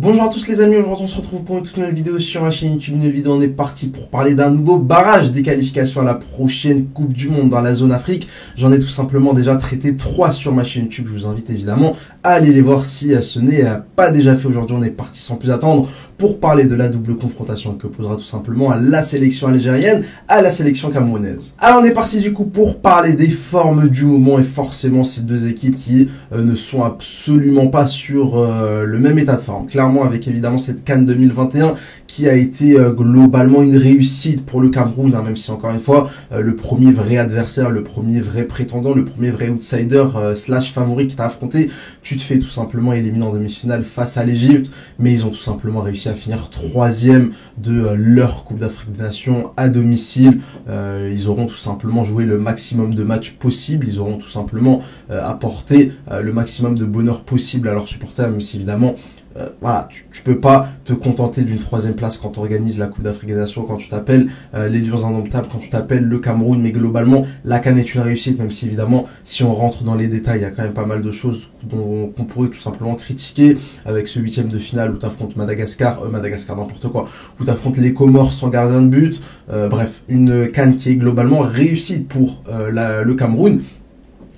Bonjour à tous les amis, aujourd'hui on se retrouve pour une toute nouvelle vidéo sur ma chaîne YouTube. Une nouvelle vidéo, on est parti pour parler d'un nouveau barrage des qualifications à la prochaine Coupe du Monde dans la zone Afrique. J'en ai tout simplement déjà traité 3 sur ma chaîne YouTube, je vous invite évidemment à aller les voir si ce n'est pas déjà fait. Aujourd'hui on est parti sans plus attendre pour parler de la double confrontation que posera tout simplement à la sélection algérienne, à la sélection camerounaise. Alors on est parti du coup pour parler des formes du moment et forcément ces deux équipes qui ne sont absolument pas sur le même état de forme. Clairement avec évidemment cette CAN 2021 qui a été globalement une réussite pour le Cameroun, même si encore une fois le premier vrai adversaire, le premier vrai prétendant, le premier vrai outsider slash favori qui t'a affronté, tu te fais tout simplement éliminer en demi-finale face à l'Égypte, mais ils ont tout simplement réussi à finir 3e de leur Coupe d'Afrique des Nations à domicile. Ils auront tout simplement joué le maximum de matchs possible, ils auront tout simplement apporté le maximum de bonheur possible à leurs supporters, même si évidemment voilà, tu peux pas te contenter d'une 3e place quand tu organises la Coupe d'Afrique des Nations, quand tu t'appelles les Lions Indomptables, quand tu t'appelles le Cameroun, mais globalement la CAN est une réussite, même si évidemment si on rentre dans les détails, il y a quand même pas mal de choses qu'on pourrait tout simplement critiquer, avec ce 8e de finale où tu affrontes Madagascar n'importe quoi, où tu affrontes les Comores sans gardien de but, bref, une CAN qui est globalement réussite pour le Cameroun.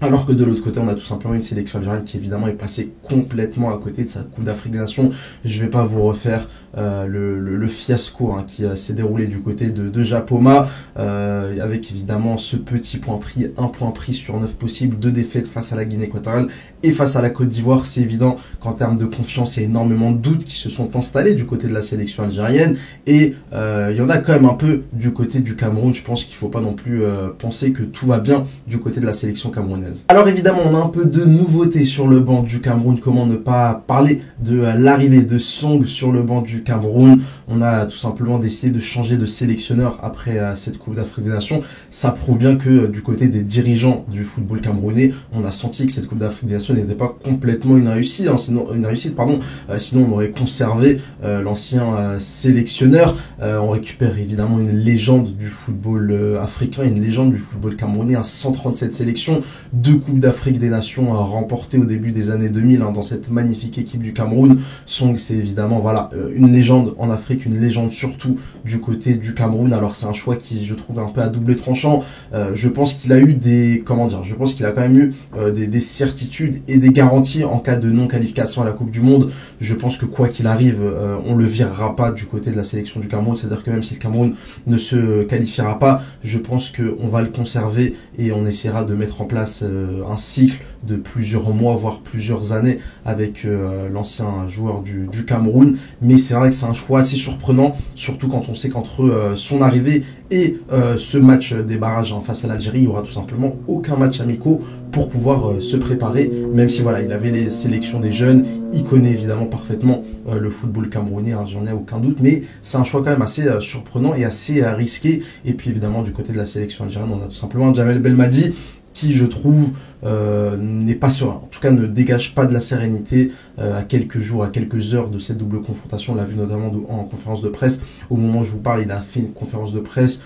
Alors que de l'autre côté, on a tout simplement une sélection algérienne qui évidemment est passée complètement à côté de sa Coupe d'Afrique des Nations. Je vais pas vous refaire le fiasco qui s'est déroulé du côté de Japoma, avec évidemment ce petit point pris, 1 point pris sur 9 possibles, 2 défaites face à la Guinée équatoriale et face à la Côte d'Ivoire. C'est évident qu'en termes de confiance, il y a énormément de doutes qui se sont installés du côté de la sélection algérienne et il y en a quand même un peu du côté du Cameroun. Je pense qu'il faut pas non plus penser que tout va bien du côté de la sélection camerounaise. Alors évidemment, on a un peu de nouveautés sur le banc du Cameroun. Comment ne pas parler de l'arrivée de Song sur le banc du Cameroun. On a tout simplement décidé de changer de sélectionneur après cette Coupe d'Afrique des Nations. Ça prouve bien que du côté des dirigeants du football camerounais, on a senti que cette Coupe d'Afrique des Nations n'était pas complètement une réussite, sinon on aurait conservé l'ancien sélectionneur. On récupère évidemment une légende du football africain, une légende du football camerounais, 137 sélections, 2 Coupes d'Afrique des Nations remportées au début des années 2000 dans cette magnifique équipe du Cameroun. Song, c'est évidemment voilà une légende en Afrique, une légende surtout du côté du Cameroun. Alors c'est un choix qui je trouve un peu à double tranchant. Je pense qu'il a eu je pense qu'il a quand même eu des certitudes et des garanties en cas de non-qualification à la Coupe du Monde. Je pense que quoi qu'il arrive, on le virera pas du côté de la sélection du Cameroun. C'est-à-dire que même si le Cameroun ne se qualifiera pas, je pense qu'on va le conserver et on essaiera de mettre en place un cycle de plusieurs mois, voire plusieurs années avec l'ancien joueur du Cameroun. Mais c'est vrai que c'est un choix assez surprenant, surtout quand on sait qu'entre son arrivée et ce match des barrages face à l'Algérie, il n'y aura tout simplement aucun match amicaux pour pouvoir se préparer, même si voilà, il avait les sélections des jeunes, il connaît évidemment parfaitement le football camerounais, j'en ai aucun doute, mais c'est un choix quand même assez surprenant et assez risqué. Et puis évidemment du côté de la sélection algérienne, on a tout simplement Djamel Belmadi, qui je trouve n'est pas serein, en tout cas ne dégage pas de la sérénité à quelques jours, à quelques heures de cette double confrontation. On l'a vu notamment en conférence de presse, au moment où je vous parle, il a fait une conférence de presse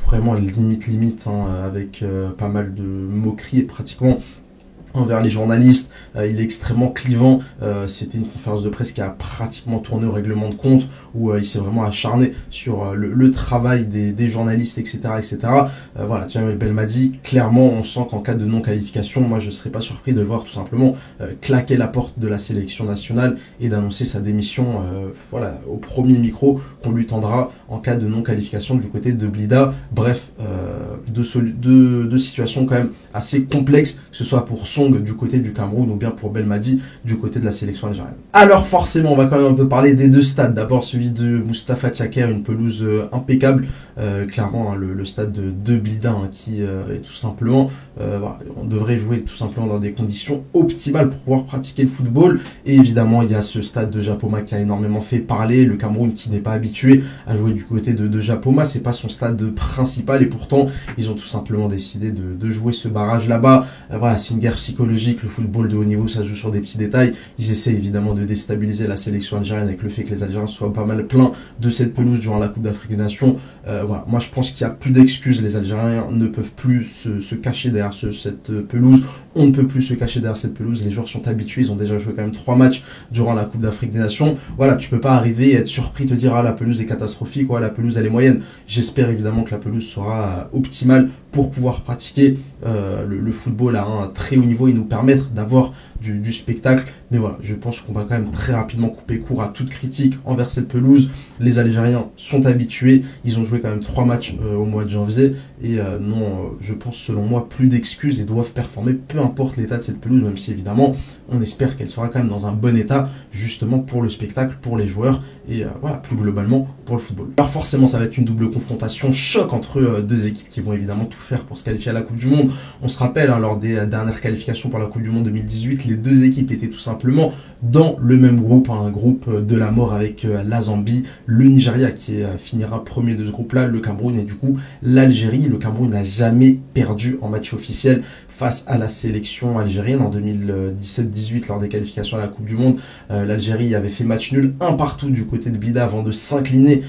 vraiment limite avec pas mal de moqueries et pratiquement envers les journalistes. Il est extrêmement clivant. C'était une conférence de presse qui a pratiquement tourné au règlement de compte, où il s'est vraiment acharné sur le travail des journalistes, etc. Voilà, Djamel Belmadi, clairement, on sent qu'en cas de non-qualification, moi je ne serais pas surpris de le voir tout simplement claquer la porte de la sélection nationale et d'annoncer sa démission voilà, au premier micro qu'on lui tendra en cas de non-qualification du côté de Blida. Bref, deux situations quand même assez complexes, que ce soit pour son du côté du Cameroun ou bien pour Belmadi du côté de la sélection algérienne. Alors forcément, on va quand même un peu parler des 2 stades. D'abord celui de Mustapha Tchaker, une pelouse impeccable, clairement le stade de Blida qui est tout simplement, voilà, on devrait jouer tout simplement dans des conditions optimales pour pouvoir pratiquer le football. Et évidemment il y a ce stade de Japoma qui a énormément fait parler. Le Cameroun qui n'est pas habitué à jouer du côté de Japoma, c'est pas son stade principal et pourtant ils ont tout simplement décidé de jouer ce barrage là-bas. Voilà, c'est une guerre psychologique, le football de haut niveau, ça se joue sur des petits détails. Ils essaient évidemment de déstabiliser la sélection algérienne avec le fait que les Algériens soient pas mal pleins de cette pelouse durant la Coupe d'Afrique des Nations. Voilà, moi je pense qu'il n'y a plus d'excuses, les Algériens ne peuvent plus se cacher derrière cette pelouse, on ne peut plus se cacher derrière cette pelouse, les joueurs sont habitués, ils ont déjà joué quand même 3 matchs durant la Coupe d'Afrique des Nations. Voilà, tu peux pas arriver et être surpris, te dire ah la pelouse est catastrophique, ouais, la pelouse elle est moyenne. J'espère évidemment que la pelouse sera optimale pour pouvoir pratiquer le football à un très haut niveau et nous permettre d'avoir du spectacle. Mais voilà, je pense qu'on va quand même très rapidement couper court à toute critique envers cette pelouse. Les Algériens sont habitués, ils ont joué quand même 3 matchs au mois de janvier et je pense selon moi plus d'excuses et doivent performer peu importe l'état de cette pelouse, même si évidemment on espère qu'elle sera quand même dans un bon état justement pour le spectacle, pour les joueurs et voilà, plus globalement pour le football. Alors forcément ça va être une double confrontation, choc entre deux équipes qui vont évidemment tout faire pour se qualifier à la Coupe du Monde. On se rappelle lors des dernières qualifications pour la Coupe du Monde 2018, les deux équipes étaient tout simplement dans le même groupe, un groupe de la mort avec la Zambie, le Nigeria qui finira premier de ce groupe-là, le Cameroun et du coup l'Algérie. Le Cameroun n'a jamais perdu en match officiel face à la sélection algérienne en 2017-18 lors des qualifications à la Coupe du Monde. L'Algérie avait fait match nul, un partout du côté de Blida avant de s'incliner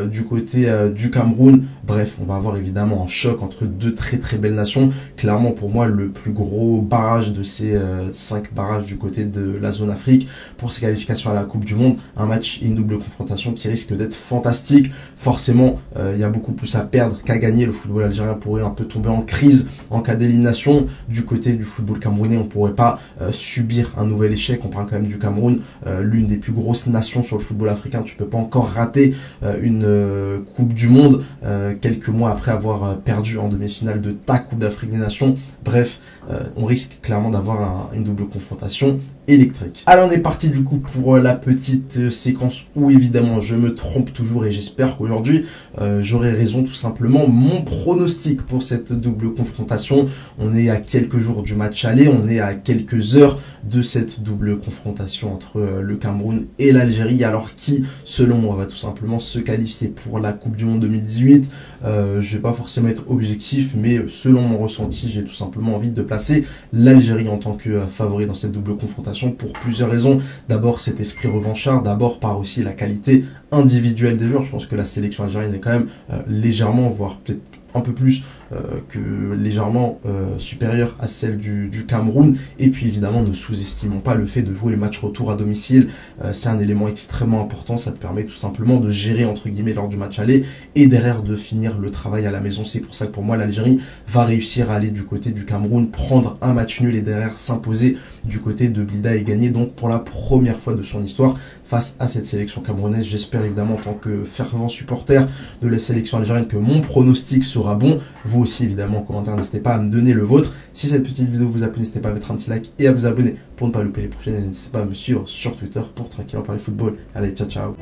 du côté du Cameroun. Bref, on va avoir évidemment un choc entre deux très très belles nations. Clairement pour moi le plus gros barrage de ces 5 barrages du côté de la zone Afrique pour ces qualifications à la Coupe du Monde. Un match et une double confrontation qui risque d'être fantastique. Forcément, il y a beaucoup plus à perdre qu'à gagner. Le football algérien pourrait un peu tomber en crise en cas d'élimination. Du côté du football camerounais, on ne pourrait pas subir un nouvel échec. On parle quand même du Cameroun, l'une des plus grosses nations sur le football africain. Tu peux pas encore rater une Coupe du Monde quelques mois après avoir perdu en demi-finale de ta Coupe d'Afrique des Nations. Bref, on risque clairement d'avoir une double confrontation électrique. Alors on est parti du coup pour la petite séquence où évidemment je me trompe toujours et j'espère qu'aujourd'hui j'aurai raison tout simplement. Mon pronostic pour cette double confrontation, on est à quelques jours du match aller, on est à quelques heures de cette double confrontation entre le Cameroun et l'Algérie. Alors qui selon moi va tout simplement se qualifier pour la Coupe du Monde 2018? Je vais pas forcément être objectif, mais selon mon ressenti j'ai tout simplement envie de placer l'Algérie en tant que favori dans cette double confrontation pour plusieurs raisons. D'abord cet esprit revanchard, d'abord par aussi la qualité individuelle des joueurs. Je pense que la sélection algérienne est quand même légèrement, voire peut-être un peu plus que légèrement supérieure à celle du Cameroun. Et puis évidemment ne sous-estimons pas le fait de jouer les matchs retour à domicile. C'est un élément extrêmement important, ça te permet tout simplement de gérer entre guillemets lors du match aller et derrière de finir le travail à la maison. C'est pour ça que pour moi l'Algérie va réussir à aller du côté du Cameroun, prendre un match nul et derrière s'imposer du côté de Blida et gagner donc pour la première fois de son histoire face à cette sélection camerounaise. J'espère évidemment en tant que fervent supporter de la sélection algérienne que mon pronostic sera bon. Vous aussi évidemment en commentaire n'hésitez pas à me donner le vôtre. Si cette petite vidéo vous a plu, n'hésitez pas à mettre un petit like et à vous abonner pour ne pas louper les prochaines. N'hésitez pas à me suivre sur Twitter pour tranquillement parler football. Allez, ciao ciao.